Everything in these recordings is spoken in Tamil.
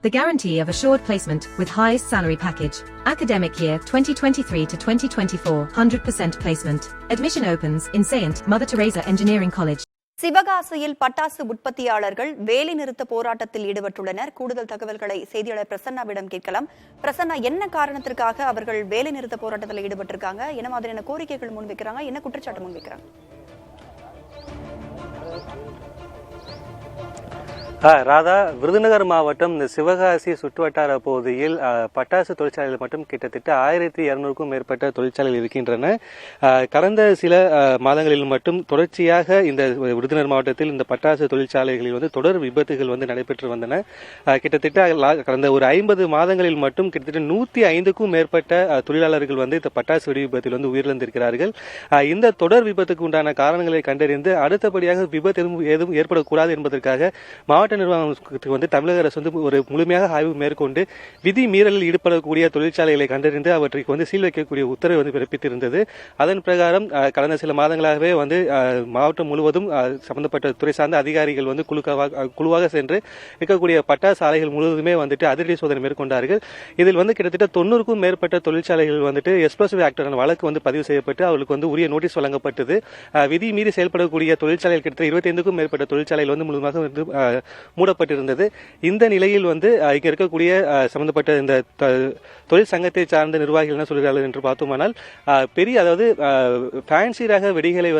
The guarantee of assured placement with highest salary package. Academic year 2023 to 2024, 100% placement. Admission opens in Saint Mother Teresa Engineering College. சிவகாசியில் பட்டாசு உற்பத்தியாளர்கள் வேலை நிறுத்த போராட்டத்தில் ஈடுபட்டுள்ளனர். கூடுதல் தகவல்களை செய்தியாளர் பிரசன்னாவிடம் கேட்கலாம். பிரசன்னா, என்ன காரணத்திற்காக அவர்கள் வேலை நிறுத்த போராட்டத்தில் ஈடுபட்டிருக்காங்க? என்ன மாதிரியான கோரிக்கைகள் முன்வைக்கிறாங்க? என்ன குற்றச்சாட்டு முன்வைக்கிறாங்க? ராதா, விருதுநகர் மாவட்டம் இந்த சிவகாசி சுற்றுவட்டார பகுதியில் பட்டாசு தொழிற்சாலைகள் மட்டும் கிட்டத்தட்ட 1200க்கும் மேற்பட்ட தொழிற்சாலைகள் இருக்கின்றன. கடந்த சில மாதங்களில் மட்டும் தொடர்ச்சியாக இந்த விருதுநகர் மாவட்டத்தில் இந்த பட்டாசு தொழிற்சாலைகளில் தொடர் விபத்துகள் நடைபெற்று வந்தன. கிட்டத்தட்ட கடந்த ஒரு 50 மாதங்களில் மட்டும் கிட்டத்தட்ட 105க்கும் மேற்பட்ட தொழிலாளர்கள் இந்த பட்டாசு வெடி விபத்தில் உயிரிழந்திருக்கிறார்கள். இந்த தொடர் விபத்துக்கு உண்டான காரணங்களை கண்டறிந்து அடுத்தபடியாக விபத்து எதுவும் ஏற்படக்கூடாது என்பதற்காக மாவட்ட நிர்வாகத்துக்கு தமிழக அரசு ஒரு முழுமையாக ஆய்வு மேற்கொண்டு விதி மீறலில் ஈடுபடக்கூடிய தொழிற்சாலைகளை கண்டறிந்து அவற்றுக்கு சீல் வைக்கக்கூடிய உத்தரவு பிறப்பித்திருந்தது. அதன் பிரகாரம் கடந்த சில மாதங்களாகவே மாவட்டம் முழுவதும் சம்பந்தப்பட்ட துறை சார்ந்த அதிகாரிகள் குழுவாக சென்று இருக்கக்கூடிய பட்டாசு ஆலைகள் முழுவதுமே அதிரடி சோதனை மேற்கொண்டார்கள். இதில் கிட்டத்தட்ட 90க்கும் மேற்பட்ட தொழிற்சாலைகள் எக்ஸ்ப்ளோசிவ் ஆக்டான வழக்கு பதிவு செய்யப்பட்டு அவர்களுக்கு உரிய நோட்டீஸ் வழங்கப்பட்டது. விதி மீறி செயல்படக்கூடிய தொழிற்சாலைகள் கிட்டத்தட்ட 25க்கும் மேற்பட்ட தொழிற்சாலைகள் முழுமையாக மூடப்பட்டிருந்தது. இந்த நிலையில் இங்க இருக்கக்கூடிய சம்பந்தப்பட்ட இந்த தொழில் சங்கத்தை சார்ந்த நிர்வாகிகள் என்ன சொல்கிறார்கள் என்று பார்த்தோமானால், பெரிய அதாவது ஃபேன்சி ரக வெடிகளை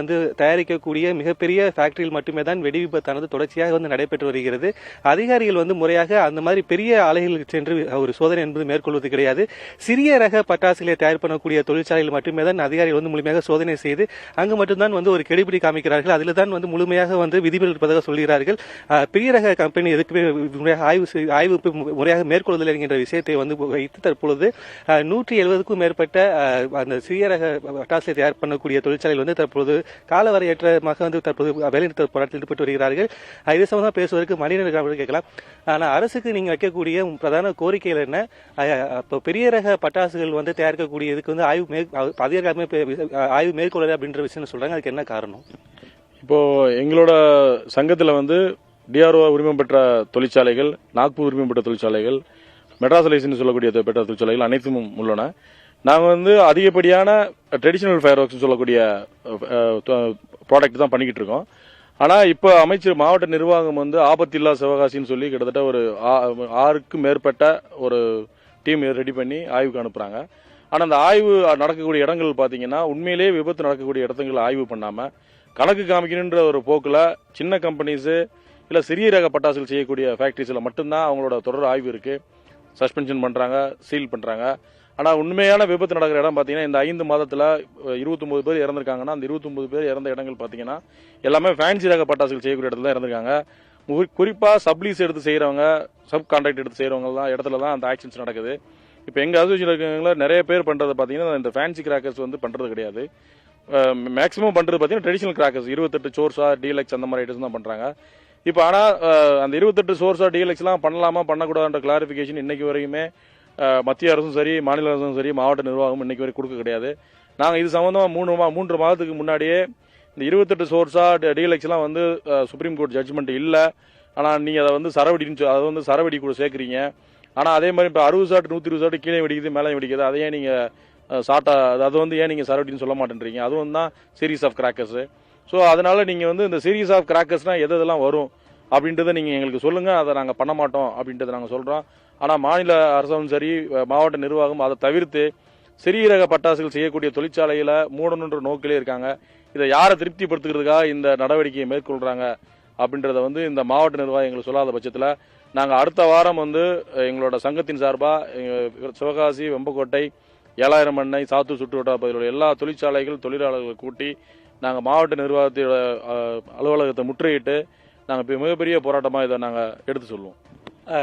தயாரிக்கக்கூடிய மிகப்பெரிய ஃபேக்டரியில் மட்டுமே தான் வெடி விபத்தானது தொடர்ச்சியாக நடைபெற்று வருகிறது. அதிகாரிகள் முறையாக அந்த மாதிரி பெரிய ஆலைகளுக்கு சென்று ஒரு சோதனை என்பது மேற்கொள்வது கிடையாது. சிறிய ரக பட்டாசுகளை தயார் பண்ணக்கூடிய தொழிற்சாலையில் மட்டுமே தான் அதிகாரிகள் முழுமையாக சோதனை செய்து அங்கு மட்டும்தான் ஒரு கெடுபிடி காமிக்கிறார்கள். அதில் தான் முழுமையாக விதிமுறை இருப்பதாக சொல்கிறார்கள். பெரிய ரக கம்பெனி எதுக்குமே ஆய்வு முறையாக மேற்கொள்வதில்லை என்கின்ற விஷயத்தை வைத்து தற்பொழுது 170க்கும் மேற்பட்ட அந்த சிறிய ரக பட்டாசுகளை தயார் பண்ணக்கூடிய தொழிற்சாலைகள் தற்பொழுது காலவரையற்றமாக தற்போது வேலைநிறுத்த போராட்டத்தில் ஈடுபட்டு வருகிறார்கள். இது சம்பந்தமாக பேசுவதற்கு மனிதர்கள் கேட்கலாம். ஆனால் அரசுக்கு நீங்க வைக்கக்கூடிய பிரதான கோரிக்கைகள் என்ன? பெரிய ரக பட்டாசுகள் தயாரிக்கக்கூடிய இதுக்கு ஆய்வு மேற்கொள்ளல அப்படின்ற விஷயம் சொல்றாங்க. அதுக்கு என்ன காரணம்? இப்போ எங்களோட சங்கத்தில் டிஆர்ஓ உரிமம் பெற்ற தொழிற்சாலைகள், நாக்பூர் உரிமம் பெற்ற தொழிற்சாலைகள், மெட்ராஸ் லைசன்ஸ் சொல்லக்கூடிய பெற்ற தொழிற்சாலைகள் அனைத்தும் உள்ளன. நாங்கள் அதிகப்படியான ட்ரெடிஷனல் ஃபயர் ஒர்க்ஸ் சொல்லக்கூடிய ப்ராடக்ட் தான் பண்ணிக்கிட்டு இருக்கோம். ஆனால் இப்போ அமைச்சர் மாவட்ட நிர்வாகம் ஆபத்தில்லா சிவகாசின்னு சொல்லி கிட்டத்தட்ட ஒரு 6க்கும் மேற்பட்ட ஒரு டீம் ரெடி பண்ணி ஆய்வுக்கு அனுப்புகிறாங்க. ஆனால் அந்த ஆய்வு நடக்கக்கூடிய இடங்கள் பார்த்தீங்கன்னா உண்மையிலேயே விபத்து நடக்கக்கூடிய இடத்துங்களை ஆய்வு பண்ணாமல் கணக்கு காமிக்கணுன்ற ஒரு போக்கில் சின்ன கம்பெனிஸு இல்லை சிறிய ரக பட்டாசுகள் செய்யக்கூடிய ஃபேக்ட்ரிஸில் மட்டும்தான் அவங்களோட தொடர் ஆய்வு இருக்குது. சஸ்பென்ஷன் பண்ணுறாங்க, சீல் பண்ணுறாங்க. ஆனால் உண்மையான விபத்து நடக்கிற இடம் பார்த்தீங்கன்னா இந்த 5 மாதத்தில் 29 பேர் இறந்துருக்காங்கன்னா அந்த 29 பேர் இறந்த இடங்கள் பார்த்தீங்கன்னா எல்லாமே ஃபேன்சி ரக பட்டாசுகள் செய்யக்கூடிய இடத்துல தான் இறந்துருக்காங்க. குறிப்பாக சப்லீஸ் எடுத்து செய்கிறவங்க, சப் கான்ட்ராக்ட் எடுத்து செய்கிறவங்க இடத்துல தான் அந்த ஆக்சிடென்ட்ஸ் நடக்குது. இப்போ எங்கள் அசோசியேஷன் இருக்கவங்கள நிறைய பேர் பண்ணுறது பார்த்தீங்கன்னா இந்த ஃபேன்சி கிராக்கர்ஸ் பண்ணுறது கிடையாது. மேக்ஸிமம் பண்ணுறது பார்த்தீங்கன்னா ட்ரெடிஷனல் கிராக்கர்ஸ் 28 சோர்ஸா, டீலக்ஸ் அந்த மாதிரி ஐட்டம்ஸ் தான் பண்ணுறாங்க. இப்போ ஆனால் அந்த 28 சோர்ஸா, டீலக்ஸ்லாம் பண்ணலாமா பண்ணக்கூடாதுன்ற கிளாரிஃபிகேஷன் இன்னைக்கு வரைக்குமே மத்திய அரசும் சரி, மாநில அரசும் சரி, மாவட்ட நிர்வாகமும் இன்னைக்கு வரைக்கும் கொடுக்க கிடையாது. நாங்கள் இது சம்பந்தமாக 3 மாதத்துக்கு முன்னாடியே இந்த 28 சோர்ஸா, டீலக்ஸ்லாம் சுப்ரீம் கோர்ட் ஜட்ஜ்மெண்ட் இல்லை. ஆனால் நீங்கள் அதை சரவெடின்னு அதை சரவெடி கூட சேர்க்குறீங்க. ஆனால் அதே மாதிரி இப்போ 60 ஷாட் 120 ஷாட் கீழே வெடிக்குது, மேலே வெடிக்குது. அதையே நீங்கள் ஷார்ட்டா அது ஏன் நீங்கள் சரவெடின்னு சொல்ல மாட்டேன்றீங்க? அதுவும் தான் சீரீஸ் ஆஃப் கிராக்கர்ஸ். ஸோ அதனால நீங்கள் இந்த சீரீஸ் ஆஃப் கிராக்கர்ஸ்னால் எதெல்லாம் வரும் அப்படின்றத நீங்கள் எங்களுக்கு சொல்லுங்கள். அதை நாங்கள் பண்ண மாட்டோம் அப்படின்றத நாங்கள் சொல்கிறோம். ஆனால் மாநில அரசும் சரி, மாவட்ட நிர்வாகம் அதை தவிர்த்து சிறிய ரக பட்டாசுகள் செய்யக்கூடிய தொழிற்சாலைகளை மூடணுன்ற நோக்கிலே இருக்காங்க. இதை யாரை திருப்திப்படுத்துகிறதுக்காக இந்த நடவடிக்கையை மேற்கொள்கிறாங்க அப்படின்றத இந்த மாவட்ட நிர்வாகம் எங்களுக்கு சொல்லாத பட்சத்தில் நாங்கள் அடுத்த வாரம் எங்களோட சங்கத்தின் சார்பாக சிவகாசி, வெம்பக்கோட்டை, 7000 மண்ணை, சாத்தூர் சுற்றுவட்டார பகுதியில் எல்லா தொழிற்சாலைகள் தொழிலாளர்களை கூட்டி நாங்கள் மாவட்ட நிர்வாகத்தோட அலுவலகத்தை முற்றுகையிட்டு நாங்கள் மிகப்பெரிய போராட்டமாக இதை நாங்கள் எடுத்து சொல்லுவோம்.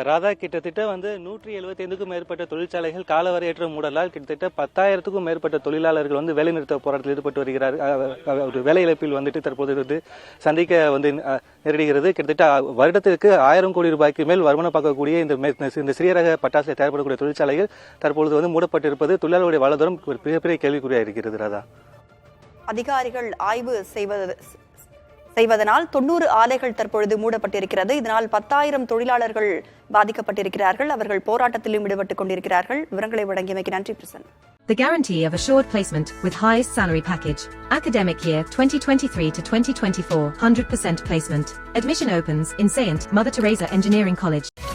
ராதா, கிட்டத்தட்ட 175க்கும் மேற்பட்ட தொழிற்சாலைகள் காலவரையற்ற மூடலால் கிட்டத்தட்ட 10,000க்கும் மேற்பட்ட தொழிலாளர்கள் வேலைநிறுத்த போராட்டத்தில் ஈடுபட்டு வருகிறார்கள். ஒரு வேலை இழப்பில் தற்போது சந்திக்க நேரிடுகிறது. கிட்டத்தட்ட வருடத்திற்கு 1000 கோடி ரூபாய்க்கு மேல் வருமானம் பார்க்கக்கூடிய இந்த சிறிய ரக பட்டாசுகளை தயாரிப்படக்கூடிய தொழிற்சாலைகள் தற்பொழுது மூடப்பட்டிருப்பது தொழிலாளர்களுடைய வாழ்வாதாரம் ஒரு மிகப்பெரிய கேள்விக்குறியாக இருக்கிறது. ராதா, அதிகாரிகள் ஆய்வு செய்வதனால் 90 ஆலைகள் தற்பொழுது மூடப்பட்டிருக்கிறது. இதனால் 10,000 தொழிலாளர்கள் பாதிக்கப்பட்டிருக்கிறார்கள். அவர்கள் போராட்டத்திலும் ஈடுபட்டுக் கொண்டிருக்கிறார்கள். விவரங்களை வழங்கியமைக்கு நன்றி Prasanna. The guarantee of assured placement with highest salary package. Academic year 2023 to 2024, 100% placement. Admission opens in Saint Mother Teresa Engineering College.